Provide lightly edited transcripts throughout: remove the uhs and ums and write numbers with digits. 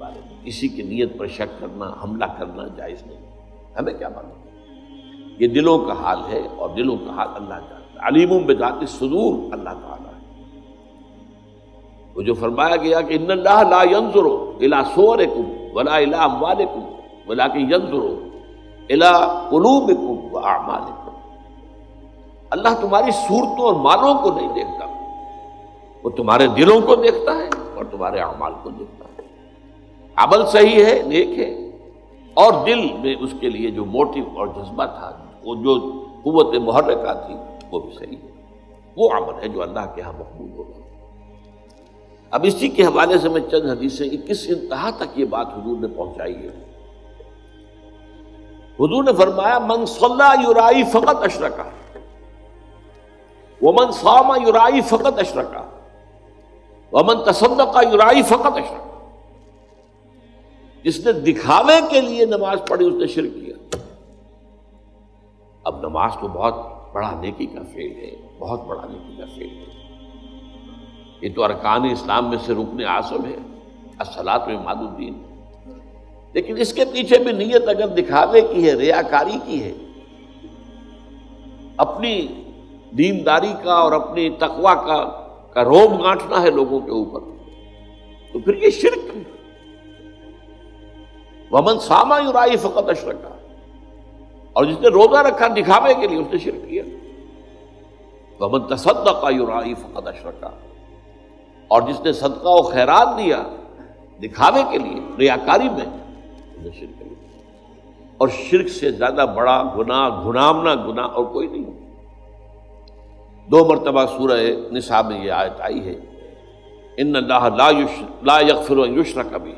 بارے میں کسی کی نیت پر شک کرنا، حملہ کرنا جائز نہیں۔ ہمیں کیا معلوم؟ یہ دلوں کا حال ہے، اور دلوں کا حال اللہ جانتا ہے۔ علیم بذات الصدور اللہ تعالیٰ ہے۔ وہ جو فرمایا گیا کہ ان اللہ لا ينظر الى صورکم ولا الى اموالکم ولکن ينظر الى قلوبکم واعمالکم، اللہ تمہاری صورتوں اور مالوں کو نہیں دیکھتا، وہ تمہارے دلوں کو دیکھتا ہے اور تمہارے اعمال کو دیکھتا ہے۔ عمل صحیح ہے، نیک ہے، اور دل میں اس کے لیے جو موٹیو اور جذبہ تھا، وہ جو قوت محرکہ تھی، وہ بھی صحیح ہے۔ وہ عمل ہے جو اللہ کے ہاں مقبول ہوگا۔ اب اسی کے حوالے سے میں چند حدیثیں کس انتہا تک یہ بات حضور نے پہنچائی ہے۔ حضور نے فرمایا من صلی یرائی فقط اشرکا ومن صام یرائی فقط اشرکا ومن تصدق یرائی فقط اشرکا، جس نے دکھاوے کے لیے نماز پڑھی اس نے شرک کیا۔ اب نماز تو بہت بڑا نیکی کا فعل ہے، بہت بڑا نیکی کا فعل ہے، یہ تو ارکان اسلام میں سے رکن اعظم ہے، الصلاۃ عماد الدین، لیکن اس کے پیچھے بھی نیت اگر دکھاوے کی ہے، ریاکاری کی ہے، اپنی دینداری کا اور اپنی تقویٰ کا روب گانٹنا ہے لوگوں کے اوپر، تو پھر یہ شرک ہے۔ ومن صام یرائی فقط اشرکا، اور جس نے روزہ رکھا دکھاوے کے لیے اس نے شرک کیا۔ ومن تصدق یرائی فقط اشرکا، اور جس نے صدقہ و خیرات دیا دکھاوے کے لیے، ریاکاری میں، اس نے شرک کیا۔ اور شرک سے زیادہ بڑا گناہ، گھنامنا گناہ اور کوئی نہیں۔ 2 مرتبہ سورہ نساء میں یہ آیت آئی ہے، ان اللہ لا یغفر ان یشرک بہ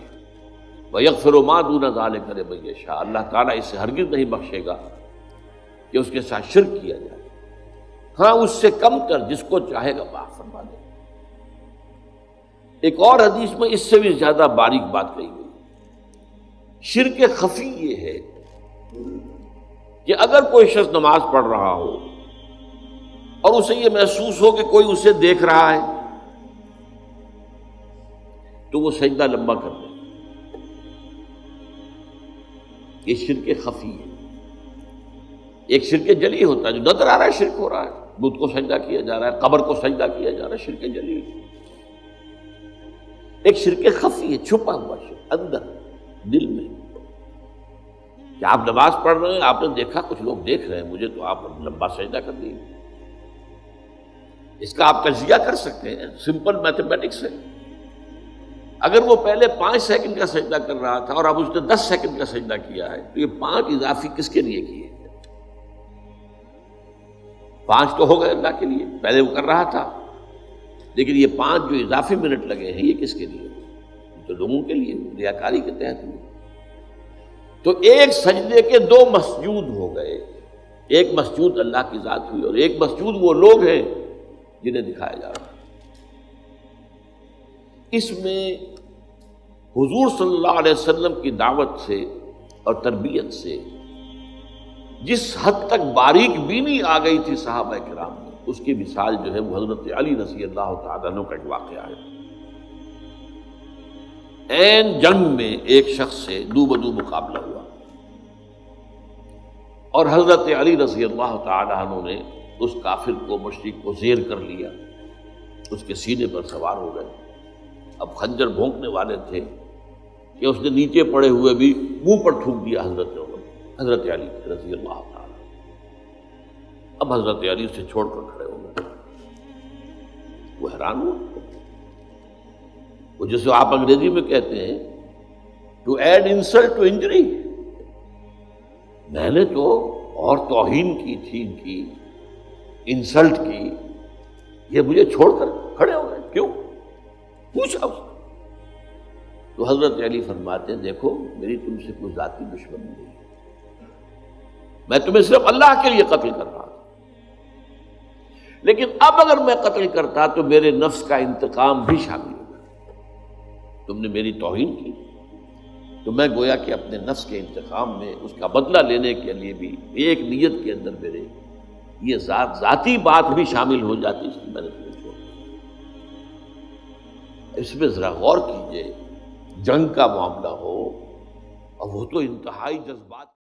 ویغفر ما دون ذلک لمن یشاء، اللہ تعالیٰ اسے ہرگز نہیں بخشے گا کہ اس کے ساتھ شرک کیا جائے، ہاں اس سے کم کر جس کو چاہے گا معاف فرما دے۔ ایک اور حدیث میں اس سے بھی زیادہ باریک بات کہی گئی۔ شرک خفی یہ ہے کہ اگر کوئی شخص نماز پڑھ رہا ہو اور اسے یہ محسوس ہو کہ کوئی اسے دیکھ رہا ہے تو وہ سجدہ لمبا کر دے، یہ شرک خفی ہے۔ ایک شرک جلی ہوتا ہے جو نظر آ رہا ہے شرک ہو رہا ہے، بت کو سجدہ کیا جا رہا ہے، قبر کو سجدہ کیا جا رہا ہے، شرک جلی۔ ایک شرک خفی ہے، چھپا ہوا شرک اندر دل میں، کہ آپ نماز پڑھ رہے ہیں، آپ نے دیکھا کچھ لوگ دیکھ رہے ہیں مجھے، تو آپ لمبا سجدہ کر دیے۔ اس کا آپ تجزیہ کر سکتے ہیں، سمپل میتھمیٹکس ہے۔ اگر وہ پہلے 5 سیکنڈ کا سجدہ کر رہا تھا اور اب اس نے 10 سیکنڈ کا سجدہ کیا ہے، تو یہ 5 اضافی کس کے لیے کیے؟ 5 تو ہو گئے اللہ کے لیے، پہلے وہ کر رہا تھا، لیکن یہ 5 جو اضافی منٹ لگے ہیں یہ کس کے لیے؟ تو لوگوں کے لیے، ریاکاری کے تحت ہوئے۔ تو ایک سجدے کے 2 مسجود ہو گئے، ایک مسجود اللہ کی ذات ہوئی اور ایک مسجود وہ لوگ ہیں جنہیں دکھایا جا رہا ہے۔ اس میں حضور صلی اللہ علیہ وسلم کی دعوت سے اور تربیت سے جس حد تک باریک بینی آ گئی تھی صحابہ کرام میں، اس کی مثال جو ہے وہ حضرت علی رضی اللہ تعالیٰ عنہ کا ایک واقعہ ہے۔ عین جنگ میں ایک شخص سے دو بدو مقابلہ ہوا اور حضرت علی رضی اللہ تعالیٰ عنہ نے اس کافر کو، مشرک کو زیر کر لیا، اس کے سینے پر سوار ہو گئے۔ اب خنجر بھونکنے والے تھے کہ اس نے نیچے پڑے ہوئے بھی منہ پر تھوک دیا حضرت علی رضی اللہ تعالیٰ۔ اب حضرت علی اسے چھوڑ کر کھڑے ہو گئے، وہ حیران ہوا، وہ جسے آپ انگریزی میں کہتے ہیں to add insult to injury, میں نے تو اور توہین کی تھی، ان کی انسلٹ کی، یہ مجھے چھوڑ کر کھڑے ہو گئے، کیوں؟ پوچھا اس نے۔ تو حضرت علی فرماتے ہیں دیکھو میری تم سے کوئی ذاتی دشمنی نہیں ہے، میں تمہیں صرف اللہ کے لیے قتل کر رہا تھا، لیکن اب اگر میں قتل کرتا تو میرے نفس کا انتقام بھی شامل ہوگا۔ تم نے میری توہین کی تو میں گویا کہ اپنے نفس کے انتقام میں اس کا بدلہ لینے کے لیے بھی ایک نیت کے اندر میرے یہ ذاتی بات بھی شامل ہو جاتی، اس لیے میں نے تمہیں چھوڑا۔ اس میں ذرا غور کیجئے جنگ کا معاملہ ہو، اور وہ تو انتہائی جذبات